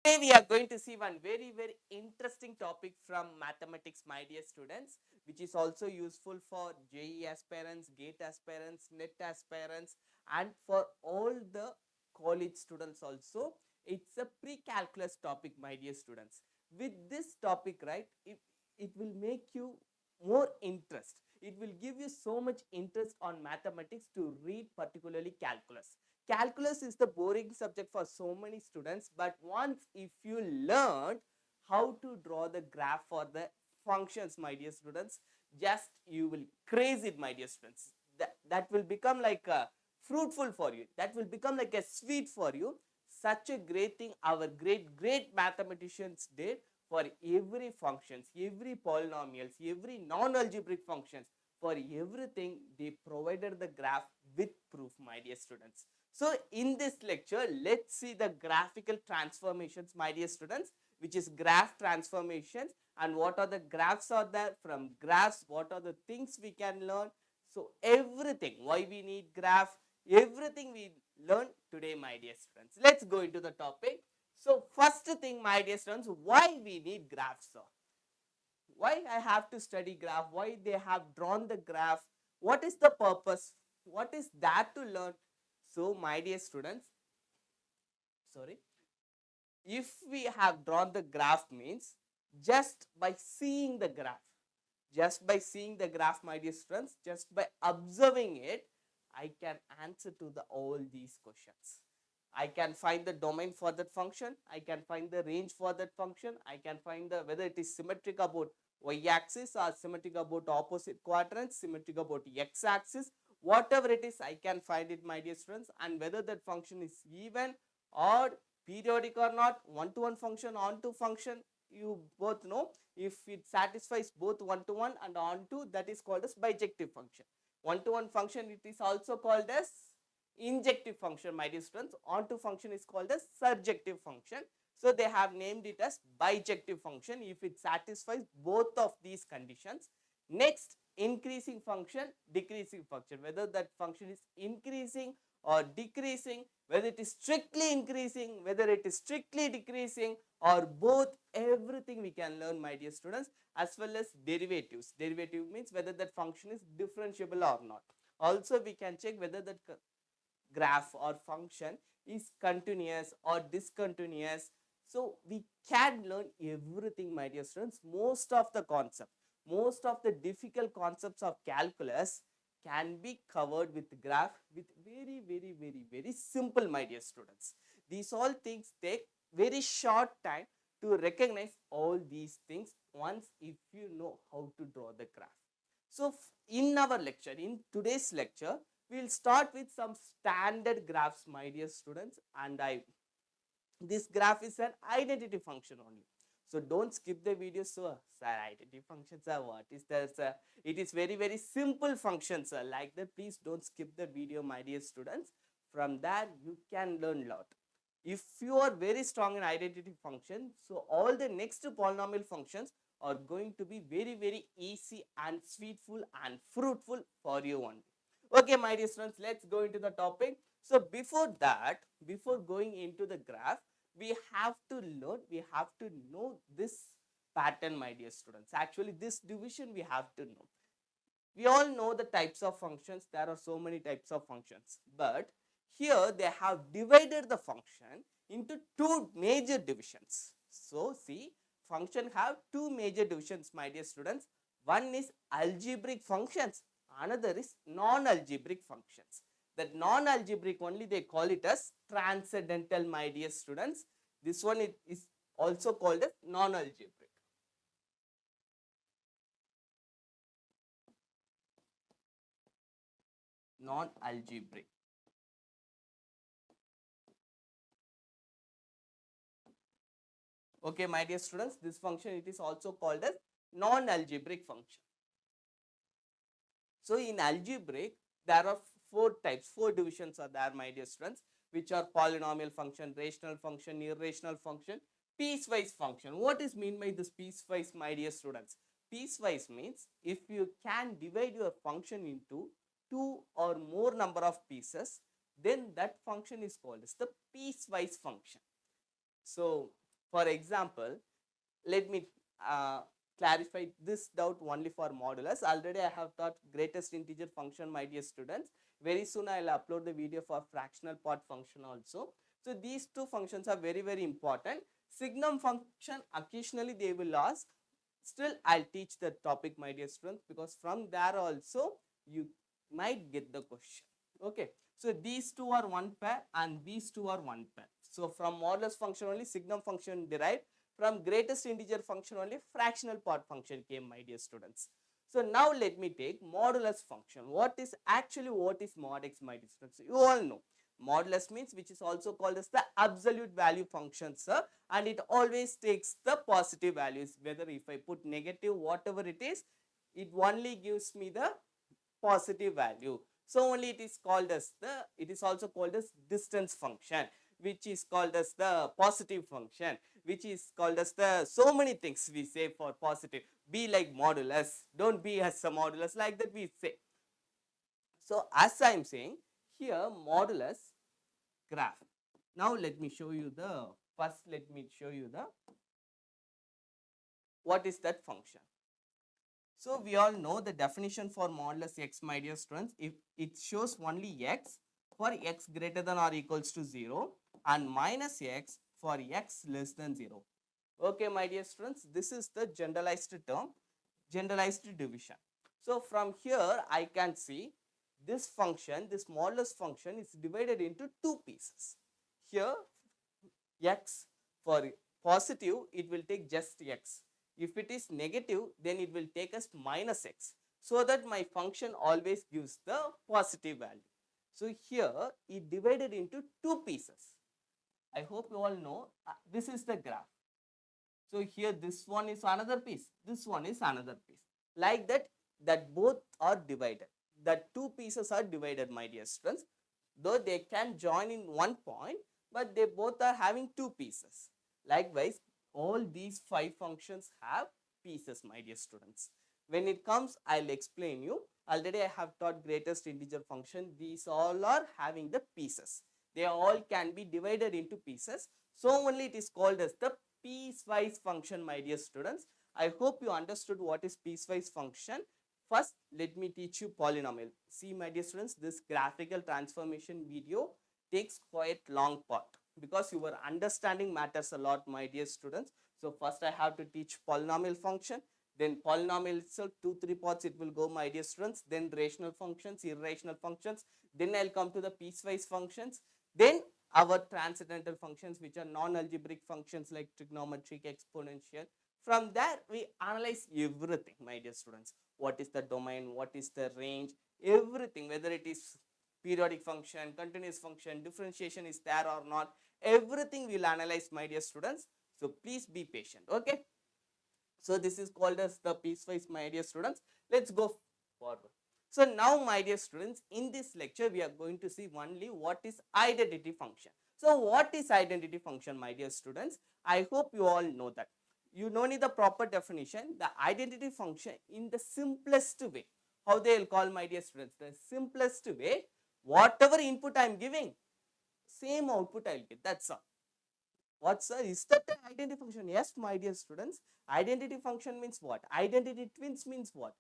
Today we are going to see one very interesting topic from mathematics, my dear students, which is also useful for JEE aspirants, GATE aspirants, NET aspirants, and for all the college students also. It's a pre-calculus topic, my dear students. With this topic, right, it will make you more interest. It will give you so much interest on mathematics to read particularly calculus. Calculus is the boring subject for so many students, but once if you learn how to draw the graph for the functions, my dear students, just you will craze it, my dear students. That will become like a fruitful for you. That will become like a sweet for you. Such a great thing our great mathematicians did for every functions, every polynomials, every non-algebraic functions, for everything they provided the graph with proof, my dear students. So in this lecture, let's see the graphical transformations, my dear students, which is graph transformations, and what are the graphs are there. From graphs, what are the things we can learn. So everything, why we need graph, everything we learn today, my dear students. Let's go into the topic. So first thing, my dear students, why we need graphs, sir? Why I have to study graph? Why they have drawn the graph? What is the purpose? What is that to learn? So my dear students, sorry, if we have drawn the graph means just by seeing the graph, my dear students, just by observing it, I can answer to the all these questions. I can find the domain for that function, I can find the range for that function, I can find the whether it is symmetric about y-axis or symmetric about opposite quadrants, symmetric about x-axis, whatever it is, I can find it, my dear students, and whether that function is even, odd, periodic or not, one-to-one function, on-to function, you both know. If it satisfies both one-to-one and on-to, that is called as bijective function. One-to-one function, it is also called as injective function, my dear students. On-to function is called as surjective function. So they have named it as bijective function if it satisfies both of these conditions. Next, increasing function, decreasing function, whether that function is increasing or decreasing, whether it is strictly increasing, whether it is strictly decreasing, or both, everything we can learn, my dear students. As well as derivatives. Derivative means whether that function is differentiable or not. Also we can check whether that graph or function is continuous or discontinuous. So we can learn everything, my dear students. Most of the difficult concepts of calculus can be covered with graph with very simple, my dear students. These all things take very short time to recognize all these things once if you know how to draw the graph. So in our lecture, in today's lecture, we will start with some standard graphs, my dear students, and this graph is an identity function only. So don't skip the video, sir. Sir, identity functions are what is there, sir? It is very simple function, sir. Like that, please don't skip the video, my dear students. From there, you can learn a lot. If you are very strong in identity function, so all the next polynomial functions are going to be very easy and sweetful and fruitful for you only. Okay, my dear students, let's go into the topic. So before that, before going into the graph, we have to learn, we have to know this pattern, my dear students. Actually, this division we have to know. We all know the types of functions. There are so many types of functions, but here they have divided the function into two major divisions. So see, function have two major divisions, my dear students. One is algebraic functions, another is non-algebraic functions. That non-algebraic only they call it as transcendental, my dear students. This one is also called as non-algebraic. Non-algebraic. Okay, my dear students, this function it is also called as non-algebraic function. So in algebraic, there are four types, four divisions are there, my dear students, which are polynomial function, rational function, irrational function, piecewise function. What is mean by this piecewise, my dear students? Piecewise means if you can divide your function into two or more number of pieces, then that function is called as the piecewise function. So For example, let me clarify this doubt only for modulus. Already I have taught greatest integer function, my dear students. Very soon I will upload the video for fractional part function also. So these two functions are very, very important. Signum function, occasionally they will ask. Still I'll teach the topic, my dear students, because from there also you might get the question. Okay. So these two are one pair and these two are one pair. So from modulus function only signum function derived, from greatest integer function only fractional part function came, my dear students. So now let me take modulus function. What is mod x, my dear students? You all know modulus means, which is also called as the absolute value function, sir, and it always takes the positive values. Whether if I put negative, whatever it it only gives me the positive value. So only it is called as it is also called as distance function, which is called as the positive function, which is called as the so many things we say for positive. Be like modulus, don't be as a modulus, like that we say. So as I am saying here, modulus graph. Now let me show you the what is that function. So we all know the definition for modulus x, my dear students. If it shows only x for x greater than or equals to 0 and minus x for x less than 0. Okay, my dear students, this is the generalized term, generalized division. So from here I can see this function, this modulus function is divided into two pieces. Here x, for positive it will take just x. If it is negative, then it will take us minus x, so that my function always gives the positive value. So here it divided into two pieces. I hope you all know this is the graph. So here this one is another piece, this one is another piece. Like that, that both are divided. That two pieces are divided, my dear students. Though they can join in one point, but they both are having two pieces. Likewise, all these five functions have pieces, my dear students. When it comes, I'll explain you. Already I have taught greatest integer function. These all are having the pieces. They all can be divided into pieces. So only it is called as the piecewise function, my dear students. I hope you understood what is piecewise function. First, let me teach you polynomial. See, my dear students, this graphical transformation video takes quite long part because your understanding matters a lot, my dear students. So first I have to teach polynomial function, then polynomial itself, 2-3 parts it will go, my dear students, then rational functions, irrational functions, then I'll come to the piecewise functions, then our transcendental functions, which are non-algebraic functions like trigonometric, exponential. From there we analyze everything, my dear students. What is the domain, what is the range, everything, whether it is periodic function, continuous function, differentiation is there or not, everything we'll analyze, my dear students. So please be patient. Okay, so this is called as the piecewise, my dear students. Let's go forward. So now, my dear students, in this lecture we are going to see only what is identity function. So what is identity function, my dear students? I hope you all know that. You don't need the proper definition. The identity function in the simplest way, how they will call, my dear students, the simplest way, whatever input I am giving, same output I will get. That's all. What's is that an identity function? Yes, my dear students. Identity function means what? Identity twins means what?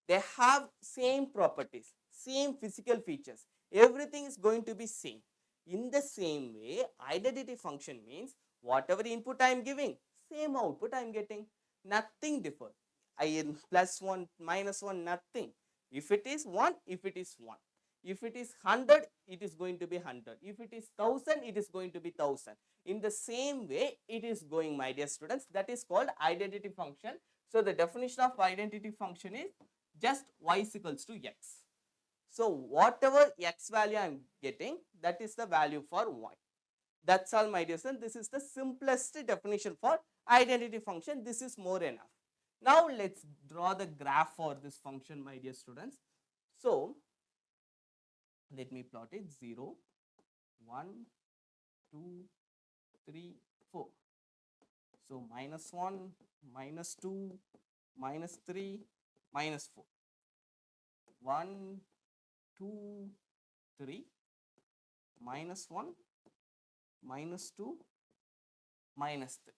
They have same properties, same physical features. Everything is going to be same. In the same way, identity function means whatever input I am giving, same output I am getting. Nothing differ. Plus 1, minus 1, nothing. If it is 1, if it is 1. If it is 100, it is going to be 100. If it is 1000, it is going to be 1000. In the same way, it is going, my dear students. That is called identity function. So the definition of identity function is just y is equals to x. So whatever x value I am getting, that is the value for y. That's all, my dear students. This is the simplest definition for identity function. This is more enough. Now let's draw the graph for this function, my dear students. So let me plot it 0, 1, 2, 3, 4. So minus 1, minus 2, minus 3, minus 4. 1, 2, 3, minus 1, minus 2, minus 3.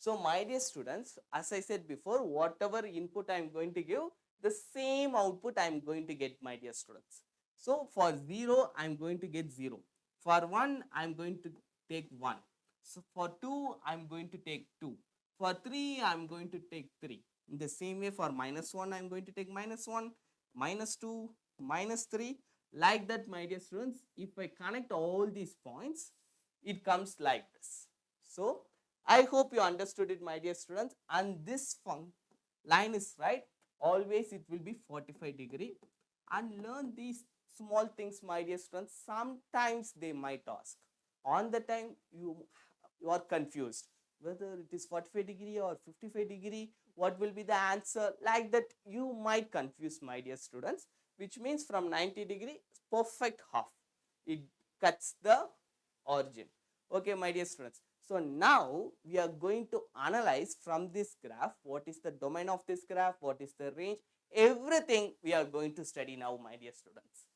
So my dear students, as I said before, whatever input I am going to give, the same output I am going to get, my dear students. So for 0, I am going to get 0. For 1, I am going to take 1. So for 2, I am going to take 2. For 3, I am going to take 3. In the same way, for minus 1, I am going to take minus 1, minus 2, minus 3. Like that, my dear students, if I connect all these points, it comes like this. So I hope you understood it, my dear students. And this line is right. Always it will be 45 degree. And learn these small things, my dear students. Sometimes they might ask. On the time you are confused whether it is 45 degree or 55 degree. What will be the answer? Like that, you might confuse, my dear students. Which means from 90 degree, perfect half. It cuts the origin. Okay, my dear students. So now we are going to analyze from this graph what is the domain of this graph, what is the range, everything we are going to study now, my dear students.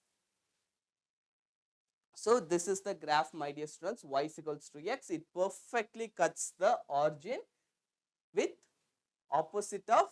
So this is the graph, my dear students. Y is equals to x. It perfectly cuts the origin with opposite of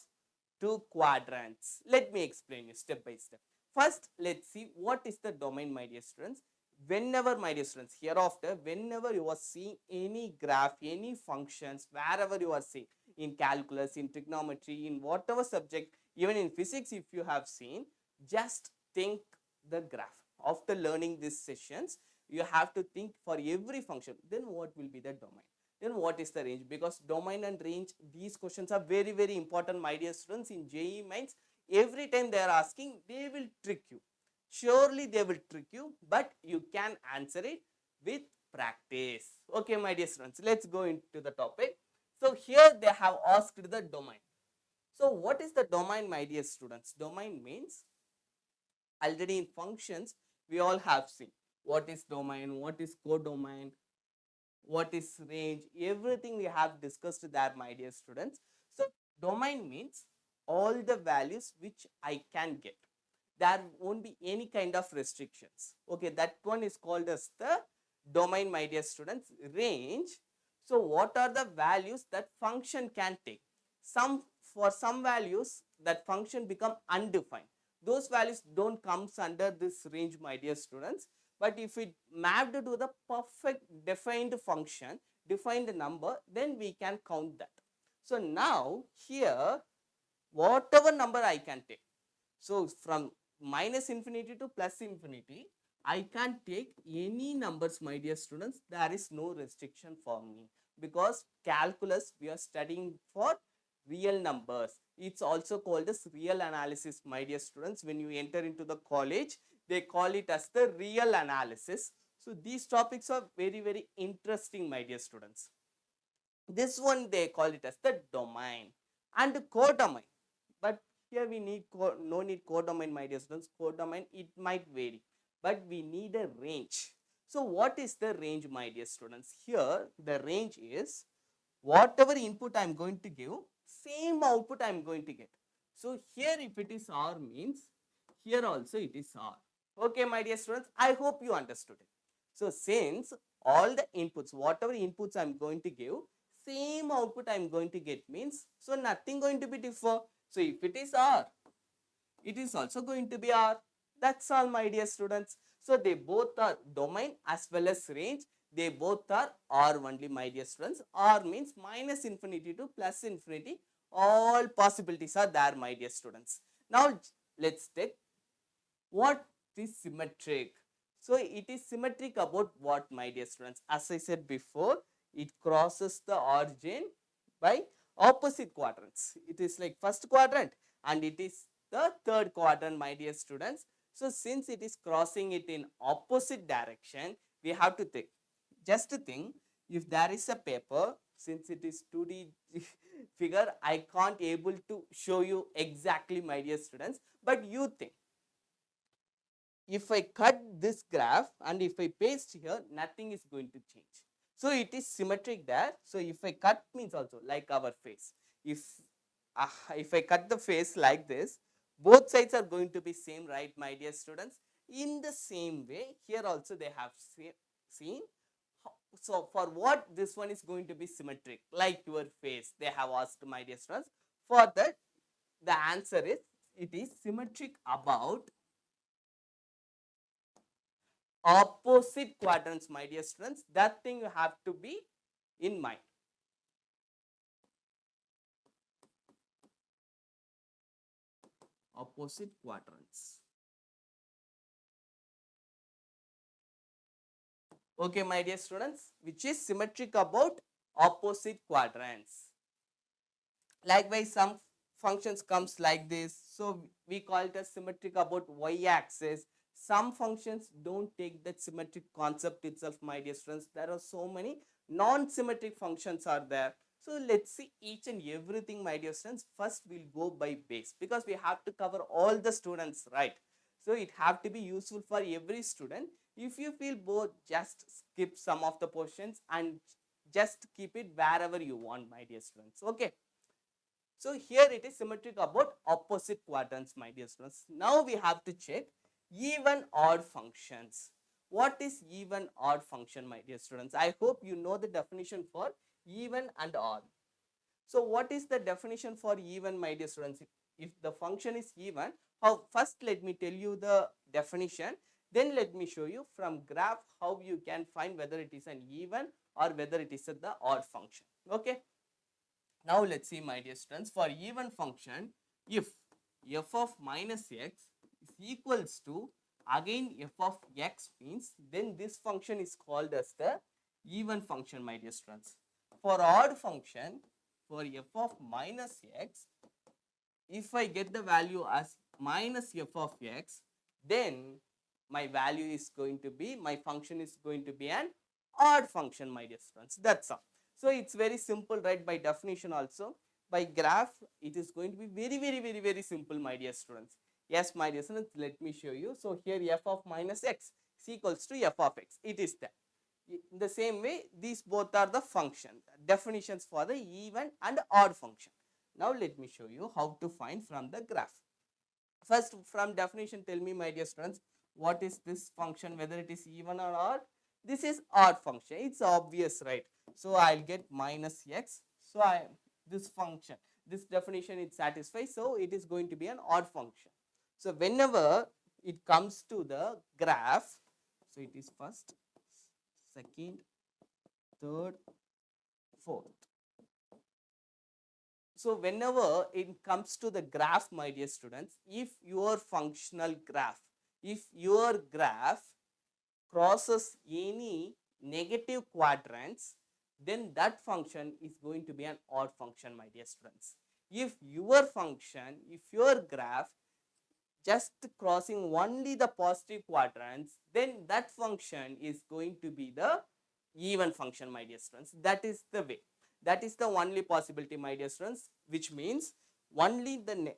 two quadrants. Let me explain you step by step. First, let's see what is the domain, my dear students. Whenever, my dear students, hereafter, whenever you are seeing any graph, any functions, wherever you are seeing, in calculus, in trigonometry, in whatever subject, even in physics, if you have seen, just think the graph. After learning these sessions, you have to think for every function, then what will be the domain? Then what is the range? Because domain and range, these questions are very, very important, my dear students. In JEE Mains, every time they are asking, they will trick you. Surely they will trick you, but you can answer it with practice. Okay, my dear students, let's go into the topic. So here they have asked the domain. So what is the domain, my dear students? Domain means, already in functions, we all have seen what is domain, what is codomain, what is range, everything we have discussed there, my dear students. So domain means all the values which I can get. There won't be any kind of restrictions. Okay, that one is called as the domain, my dear students. Range, so what are the values that function can take? For some values, that function become undefined. Those values don't comes under this range, my dear students. But if it mapped to the perfect defined function, defined number, then we can count that. So now here, whatever number I can take. So from minus infinity to plus infinity, I can take any numbers, my dear students. There is no restriction for me, because calculus we are studying for real numbers. It's also called as real analysis, my dear students. When you enter into the college, they call it as the real analysis. So these topics are very, very interesting, my dear students. This one they call it as the domain and codomain. But here we need no need codomain, my dear students. Codomain, it might vary, but we need a range. So what is the range, my dear students? Here the range is whatever input I am going to give, same output I am going to get. So here if it is R means, here also it is R. Okay, my dear students, I hope you understood it. So since all the inputs, whatever inputs I am going to give, same output I am going to get means, so nothing going to be differ. So if it is R, it is also going to be R. That's all, my dear students. So they both are domain as well as range. They both are R only, my dear students. R means minus infinity to plus infinity. All possibilities are there, my dear students. Now let's take what is symmetric. So it is symmetric about what, my dear students? As I said before, it crosses the origin by opposite quadrants. It is like first quadrant and it is the third quadrant, my dear students. So since it is crossing it in opposite direction, we have to think. Just to think, if there is a paper, since it is 2D figure, I can't able to show you exactly, my dear students, but you think. If I cut this graph and if I paste here, nothing is going to change. So it is symmetric there. So if I cut means also like our face. If I cut the face like this, both sides are going to be same, right, my dear students? In the same way, here also they have seen So for what this one is going to be symmetric, like your face, they have asked, my dear students. For that, the answer is, it is symmetric about opposite quadrants, my dear students. That thing you have to be in mind. Opposite quadrants. Okay, my dear students, which is symmetric about opposite quadrants. Likewise, some functions comes like this. So we call it as symmetric about y-axis. Some functions don't take that symmetric concept itself, my dear students. There are so many non-symmetric functions are there. So let's see each and everything, my dear students. First, we'll go by base, because we have to cover all the students, right? So it have to be useful for every student. If you feel bored, just skip some of the portions and just keep it wherever you want, my dear students. Okay. So here it is symmetric about opposite quadrants, my dear students. Now we have to check even odd functions. What is even odd function, my dear students? I hope you know the definition for even and odd. So what is the definition for even, my dear students? If the function is even, first let me tell you the definition, then let me show you from graph how you can find whether it is an even or whether it is the odd function. Okay. Now let's see, my dear students, for even function, if f of minus x is equals to again f of x means, then this function is called as the even function, my dear students. For odd function, for f of minus x, if I get the value as minus f of x, then my value is going to be, my function is going to be an odd function, my dear students. That's all. So it's very simple, right? By definition also, by graph, it is going to be very simple, my dear students. Yes, my dear students, let me show you. So here f of minus x is equals to f of x. It is that. In the same way, these both are the function definitions for the even and odd function. Now let me show you how to find from the graph. First, from definition, tell me, my dear students, what is this function, whether it is even or odd? This is odd function. It's obvious, right? So I'll get minus x. So this function, this definition it satisfies. So it is going to be an odd function. So whenever it comes to the graph, so it is first, second, third, fourth. So whenever it comes to the graph, my dear students, if your functional graph, if your graph crosses any negative quadrants, then that function is going to be an odd function, my dear students. If your function, if your graph just crossing only the positive quadrants, then that function is going to be the even function, my dear students. That is the way. That is the only possibility, my dear students, which means only the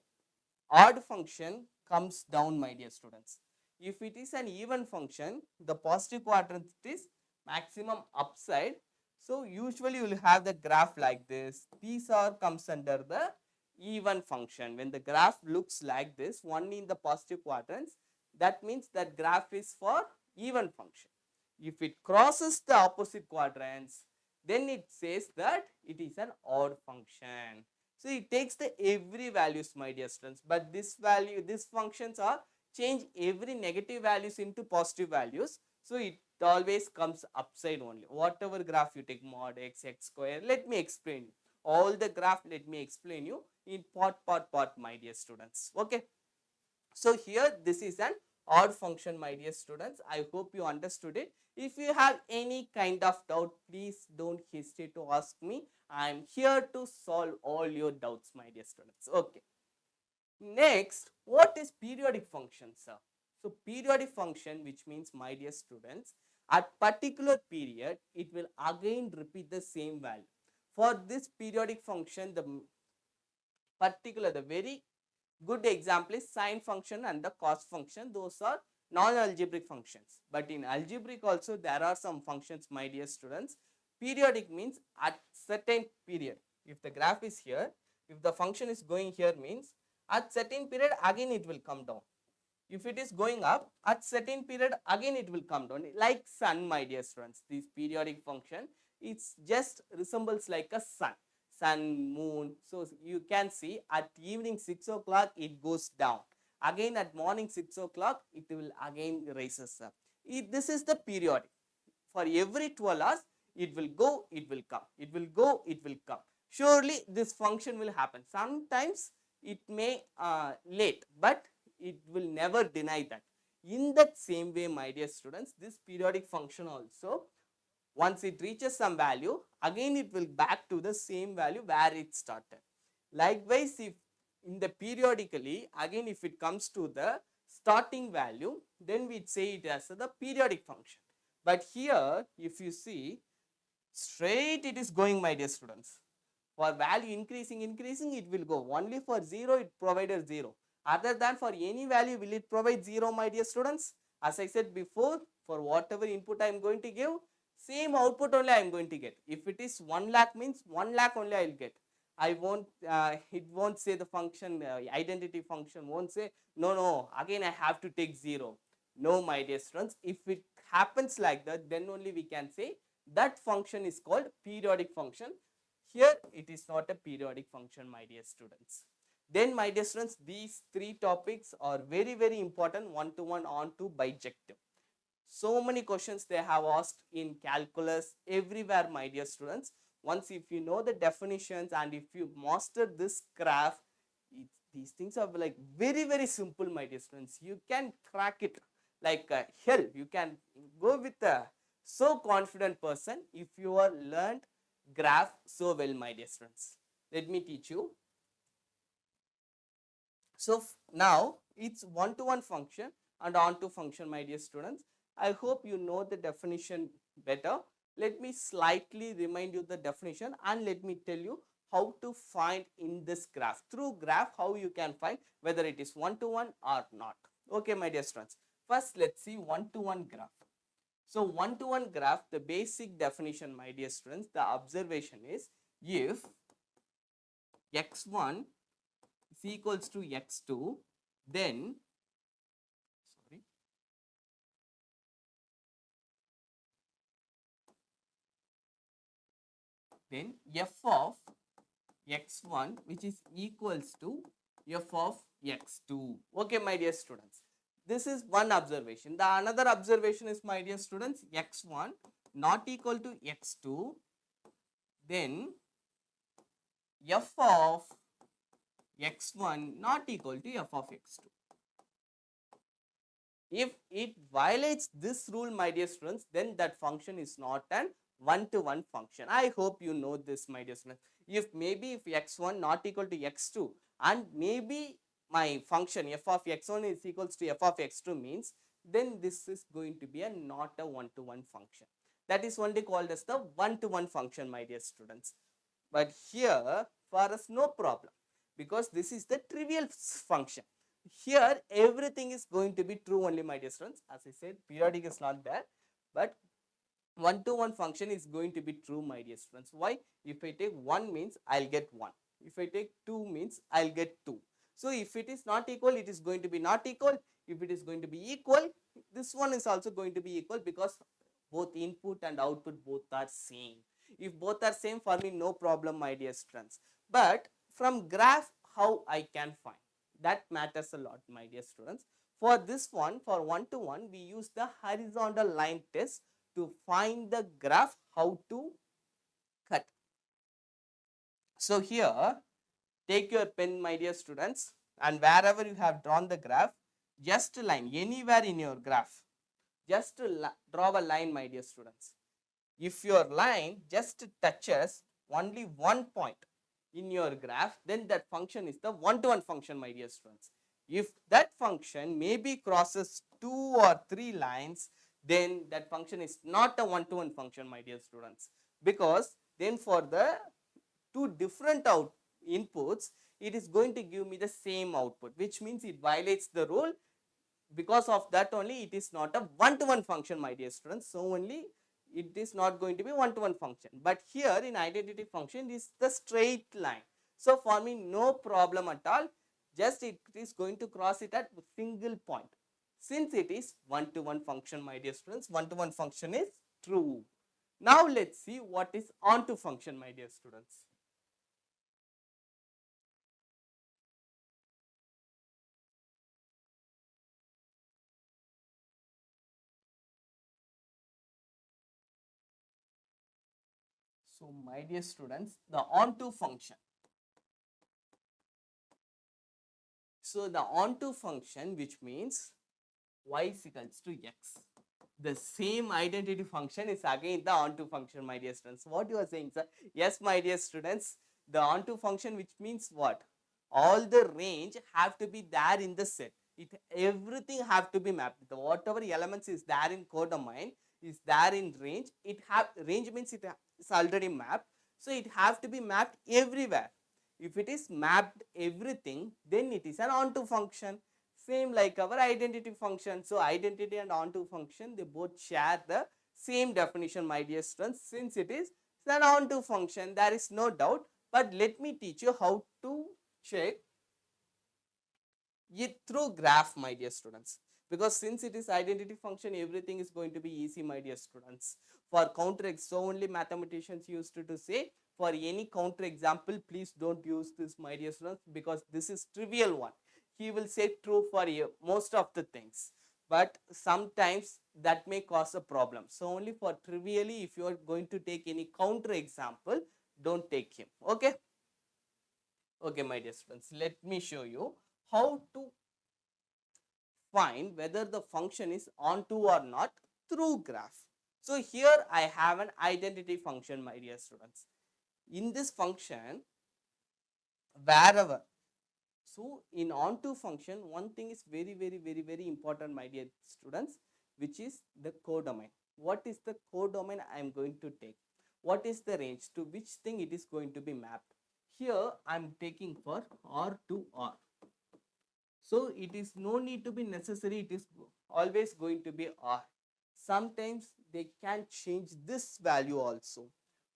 odd function comes down, my dear students. If it is an even function, the positive quadrant is maximum upside. So usually you will have the graph like this. These are comes under the even function. When the graph looks like this, only in the positive quadrants, that means that graph is for even function. If it crosses the opposite quadrants, then it says that it is an odd function. So it takes the every values, my dear students, but this value, these functions are change every negative values into positive values. So it always comes upside only. Whatever graph you take, mod x, x square, let me explain you. All the graph, let me explain you in part, my dear students. Okay. So here this is an odd function, my dear students. I hope you understood it. If you have any kind of doubt, please don't hesitate to ask me. I am here to solve all your doubts, my dear students. Okay. Next, what is periodic function, sir? So periodic function, which means, my dear students, at particular period, it will again repeat the same value. For this periodic function, the very good example is sine function and the cos function. Those are non-algebraic functions. But in algebraic also there are some functions, my dear students. Periodic means at certain period. If the graph is here, if the function is going here, means at certain period again it will come down. If it is going up at certain period, again it will come down, like sun, my dear students. This periodic function, it's just resembles like a sun, moon. So you can see at evening 6 o'clock it goes down, again at morning 6 o'clock it will again rises up. This is the periodic. For every 12 hours it will go, it will come, it will go, it will come. Surely this function will happen. Sometimes it may late, but it will never deny that. In that same way, my dear students, this periodic function also, once it reaches some value, again it will back to the same value where it started. Likewise, if in the periodically, again if it comes to the starting value, then we say it as the periodic function. But here, if you see, straight it is going, my dear students. For value increasing, it will go. Only for 0, it provided 0. Other than for any value, will it provide 0, my dear students? As I said before, for whatever input I am going to give, same output only I am going to get. If it is 1 lakh means 1 lakh only I will get. I won't, it won't say the function, identity function won't say, no, again I have to take 0. No, my dear students, if it happens like that, then only we can say that function is called periodic function. Here it is not a periodic function, my dear students. Then, my dear students, these 3 topics are very, very important, one-to-one, on-to, bijective. So many questions they have asked in calculus, everywhere, my dear students. Once if you know the definitions and if you master this graph, these things are like very, very simple, my dear students. You can crack it like hell. You can go with a so confident person if you are learned graph so well, my dear students. Let me teach you. So now it's one-to-one function and on-to function, my dear students. I hope you know the definition better. Let me slightly remind you the definition and let me tell you how to find in this graph. Through graph, how you can find whether it is one-to-one or not. Okay, my dear students. First, let's see one-to-one graph. So one-to-one graph, the basic definition, my dear students, the observation is if x1 is equals to x2, then f of x1 which is equals to f of x2. Okay, my dear students. This is one observation. The another observation is, my dear students, x1 not equal to x2, then f of x1 not equal to f of x2. If it violates this rule, my dear students, then that function is not an one-to-one function. I hope you know this, my dear students. If x1 not equal to x2 and maybe my function f of x1 is equals to f of x2 means, then this is going to be not a one-to-one function. That is only called as the one-to-one function, my dear students. But here for us no problem, because this is the trivial function. Here everything is going to be true only, my dear students. As I said, periodic is not there, but one-to-one function is going to be true, my dear students. Why? If I take 1 means I'll get 1. If I take 2 means I'll get 2. So if it is not equal, it is going to be not equal. If it is going to be equal, this one is also going to be equal, because both input and output both are same. If both are same, for me no problem, my dear students. But from graph, how I can find? That matters a lot, my dear students. For this one, for one-to-one, we use the horizontal line test to find the graph how to cut. So here, take your pen, my dear students, and wherever you have drawn the graph, just a line, anywhere in your graph, just draw a line, my dear students. If your line just touches only one point in your graph, then that function is the one-to-one function, my dear students. If that function maybe crosses 2 or 3 lines, then that function is not a one-to-one function, my dear students, because then for the 2 different inputs, it is going to give me the same output, which means it violates the rule. Because of that only it is not a one-to-one function, my dear students. So only it is not going to be one-to-one function. But here in identity function is the straight line. So for me no problem at all. Just it is going to cross it at single point. Since it is one-to-one function, my dear students, one-to-one function is true. Now let's see what is onto function, my dear students. So my dear students, the onto function. So the onto function, which means y is equals to x. The same identity function is again the onto function, my dear students. What you are saying, sir? Yes, my dear students, the onto function, which means what? All the range have to be there in the set. Everything have to be mapped. Whatever elements is there in codomain is there in range. Range means it is already mapped. So it have to be mapped everywhere. If it is mapped everything, then it is an onto function. Same like our identity function. So identity and onto function, they both share the same definition, my dear students. Since it is an onto function, there is no doubt. But let me teach you how to check it through graph, my dear students. Because since it is identity function, everything is going to be easy, my dear students. For counter, so only mathematicians used to say, for any counter example, please don't use this, my dear students, because this is trivial one. He will say true for you most of the things, but sometimes that may cause a problem. So only for trivially, if you are going to take any counter example, don't take him. Okay. Okay, my dear students, let me show you how to find whether the function is onto or not through graph. So here I have an identity function, my dear students. In this function, wherever, so in onto function, one thing is very important, my dear students, which is the codomain. What is the codomain I am going to take? What is the range to which thing it is going to be mapped? Here I am taking for R to R. So it is no need to be necessary, it is always going to be R. Sometimes they can change this value also.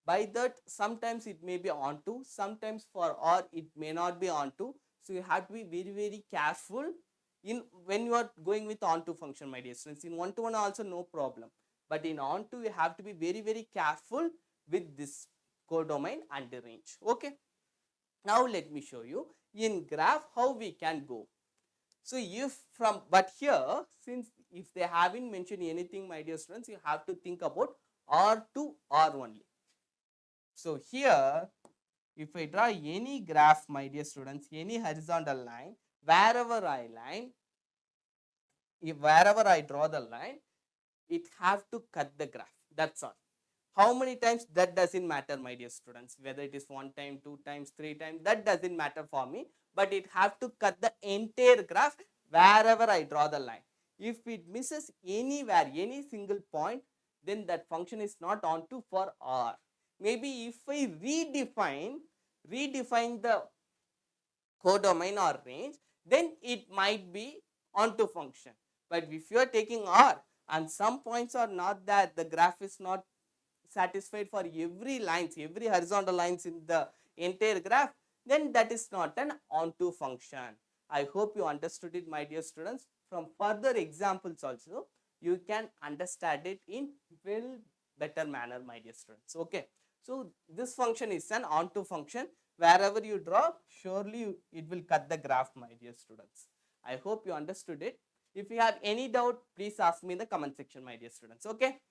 By that, sometimes it may be onto, sometimes for R it may not be onto. So you have to be very careful in when you are going with onto function, my dear students. In one-to-one also no problem, but in onto you have to be very careful with this codomain and the range. Okay. Now let me show you in graph how we can go. So if from, but here, since if they haven't mentioned anything, my dear students, you have to think about R to R only. So here, if I draw any graph, my dear students, any horizontal line, wherever I draw the line, it have to cut the graph. That's all. How many times, that doesn't matter, my dear students. Whether it is 1 time, 2 times, 3 times, that doesn't matter for me. But it have to cut the entire graph wherever I draw the line. If it misses anywhere, any single point, then that function is not onto for R. Maybe if I redefine the codomain or range, then it might be onto function. But if you are taking R and some points are not there, the graph is not satisfied for every lines, every horizontal lines in the entire graph, then that is not an onto function. I hope you understood it, my dear students. From further examples also, you can understand it in well better manner, my dear students. Okay. So this function is an onto function. Wherever you draw, surely it will cut the graph, my dear students. I hope you understood it. If you have any doubt, please ask me in the comment section, my dear students. Okay.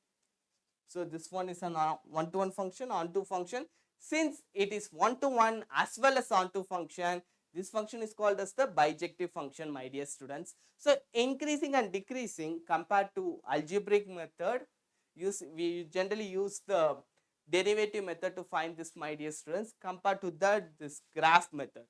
So this one is an one-to-one function, onto function. Since it is one-to-one as well as onto function, this function is called as the bijective function, my dear students. So increasing and decreasing compared to algebraic method, we generally use the derivative method to find this, my dear students, compared to that this graph method.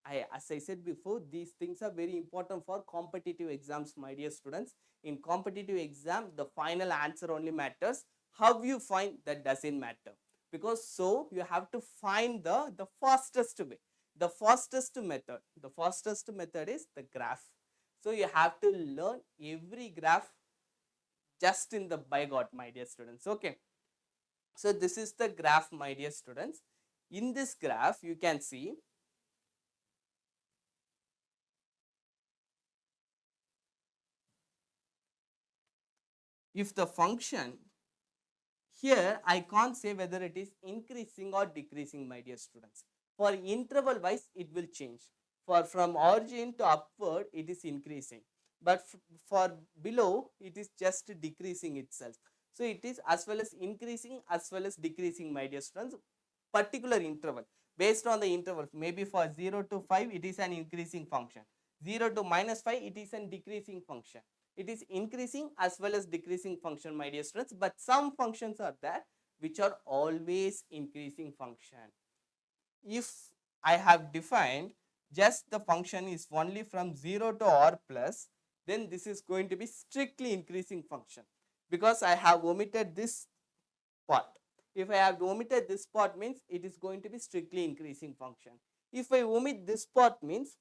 As I said before, these things are very important for competitive exams, my dear students. In competitive exam, the final answer only matters. How you find, that doesn't matter, because so you have to find the fastest way. The fastest method is the graph. So you have to learn every graph just in the by God, my dear students. Okay. So this is the graph, my dear students. In this graph, you can see if the function here, I can't say whether it is increasing or decreasing, my dear students. For interval wise, it will change. For from origin to upward, it is increasing. But for below, it is just decreasing itself. So it is as well as increasing as well as decreasing, my dear students. Particular interval. Based on the interval, maybe for 0 to 5, it is an increasing function. 0 to minus 5, it is an decreasing function. It is increasing as well as decreasing function, my dear students, but some functions are there which are always increasing function. If I have defined just the function is only from 0 to r plus, then this is going to be strictly increasing function, because I have omitted this part. If I have omitted this part, means it is going to be strictly increasing function. If I omit this part, means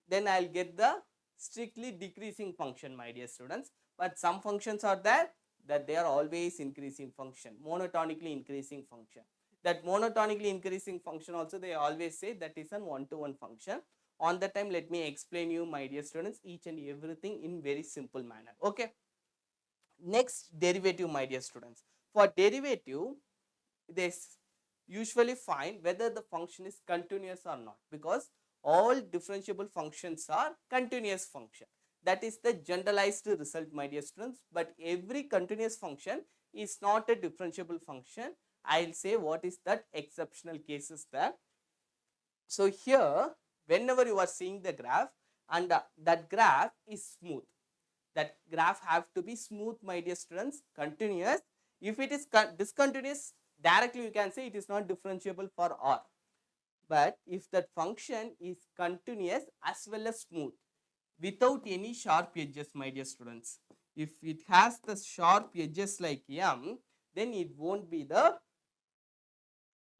then I'll get the strictly decreasing function, my dear students. But some functions are there that they are always increasing function, monotonically increasing function. That monotonically increasing function also they always say that is an one-to-one function. On that time, let me explain you, my dear students, each and everything in very simple manner. Okay. Next, derivative, my dear students. For derivative, they usually find whether the function is continuous or not, because all differentiable functions are continuous function. That is the generalized result, my dear students. But every continuous function is not a differentiable function. I'll say what is that exceptional cases there. So here, whenever you are seeing the graph and that graph is smooth, that graph have to be smooth, my dear students, continuous. If it is discontinuous, directly you can say it is not differentiable for r. But if that function is continuous as well as smooth without any sharp edges, my dear students, if it has the sharp edges like m, then it won't be the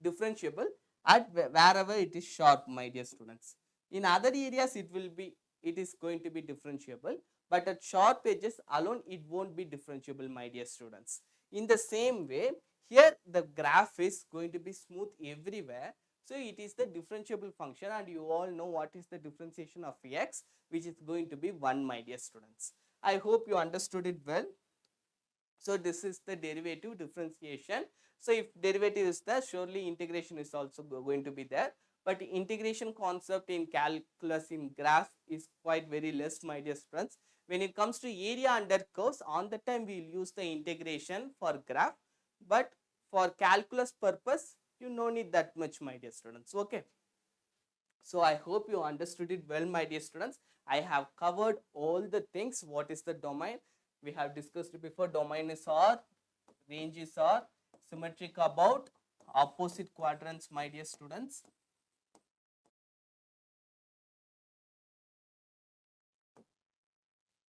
differentiable at wherever it is sharp, my dear students. In other areas, it is going to be differentiable, but at sharp edges alone, it won't be differentiable, my dear students. In the same way, here the graph is going to be smooth everywhere. So it is the differentiable function, and you all know what is the differentiation of x, which is going to be 1, my dear students. I hope you understood it well. So this is the derivative differentiation. So if derivative is there, surely integration is also going to be there. But integration concept in calculus in graph is quite very less, my dear friends. When it comes to area under curves, on the time we will use the integration for graph. But for calculus purpose, you no need that much, my dear students. Okay. So I hope you understood it well, my dear students. I have covered all the things. What is the domain? We have discussed it before. Domain is R, range is R, symmetric about opposite quadrants, my dear students.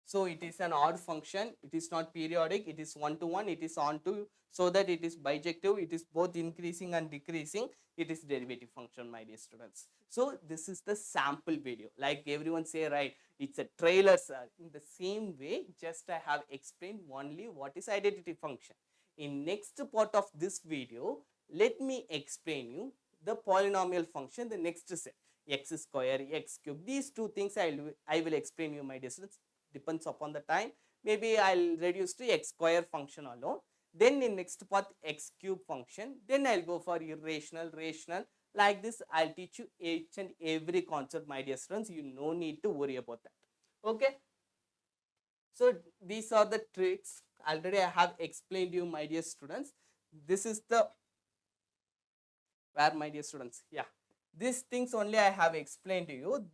So it is an odd function. It is not periodic. It is one-to-one. It is onto, so that it is bijective. It is both increasing and decreasing. It is derivative function, my dear students. So this is the sample video. Like everyone say, right, it's a trailer, sir. In the same way, just I have explained only what is identity function. In next part of this video, let me explain you the polynomial function, the next set, x square, x cube. These two things I will explain you, my dear students. Depends upon the time. Maybe I'll reduce to x square function alone. Then in next part, x cube function. Then I'll go for irrational, rational. Like this, I'll teach you each and every concept, my dear students. You no need to worry about that. Okay. So these are the tricks. Already I have explained you, my dear students. This is the where, my dear students. Yeah. These things only I have explained to you.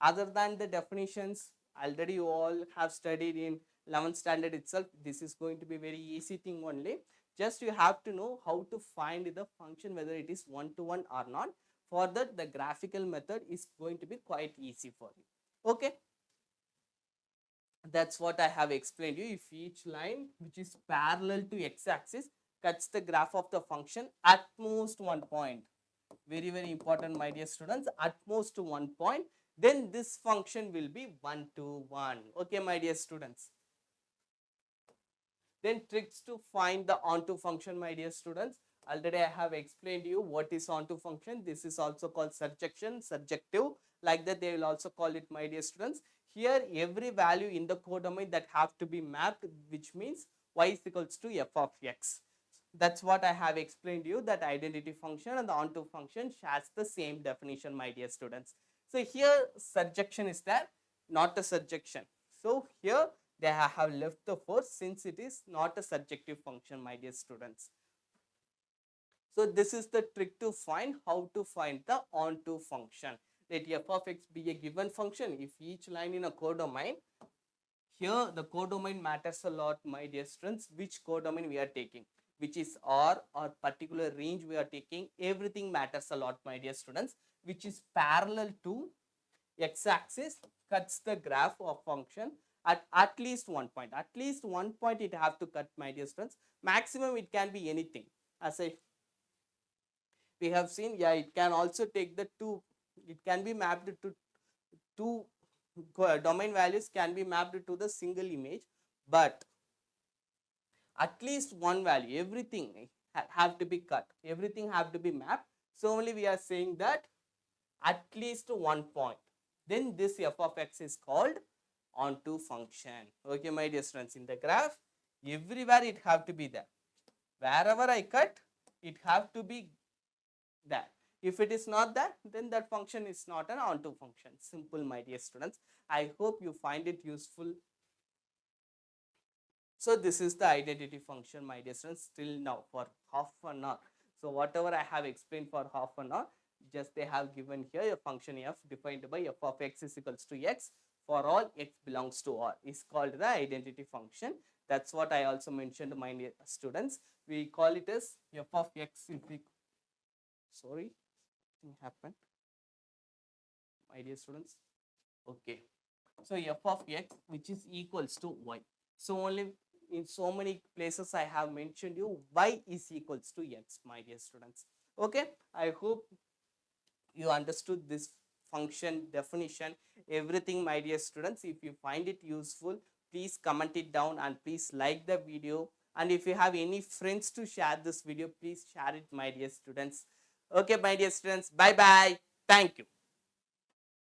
Other than the definitions, already you all have studied in 11th standard itself. This is going to be very easy thing only. Just you have to know how to find the function, whether it is one-to-one or not. For that, the graphical method is going to be quite easy for you. Okay. That's what I have explained you. If each line which is parallel to x-axis cuts the graph of the function at most one point. Very, very important, my dear students. At most 1 point, then this function will be 1-to-1. Okay, my dear students. Then tricks to find the onto function, my dear students. Already I have explained you what is onto function. This is also called surjection, surjective. Like that, they will also call it, my dear students. Here, every value in the codomain that have to be mapped, which means y is equals to f of x. That's what I have explained to you, that identity function and the onto function shares the same definition, my dear students. So here surjection is there, not a surjection. So here they have left the force since it is not a surjective function, my dear students. So this is the trick to find how to find the onto function. Let f of x be a given function. If each line in a codomain, here the codomain matters a lot, my dear students, which codomain we are taking, which is R or particular range we are taking, everything matters a lot, my dear students, which is parallel to x-axis, cuts the graph of function at least one point. At least one point it have to cut, my dear students. Maximum it can be anything. As we have seen, yeah, it can also take the two, it can be mapped to two domain values can be mapped to the single image, but at least one value, everything have to be cut, everything have to be mapped. So only we are saying that at least one point, then this f of x is called onto function. Okay, my dear students, in the graph everywhere it have to be there, wherever I cut it have to be there. If it is not that, then that function is not an onto function. Simple, my dear students. I hope you find it useful. So this is the identity function, my dear students, till now for half an hour. So whatever I have explained for half an hour, just they have given here a function f defined by f of x is equals to x for all x belongs to R is called the identity function. That's what I also mentioned to my students. We call it as f of x is equal, sorry, thing happened, my dear students. Okay, so f of x which is equals to y. So only in so many places I have mentioned you y is equals to x, my dear students. Okay, I hope you understood this function definition, everything, my dear students. If you find it useful, please comment it down and please like the video. And if you have any friends to share this video, please share it, my dear students. Okay, my dear students, bye bye. Thank you.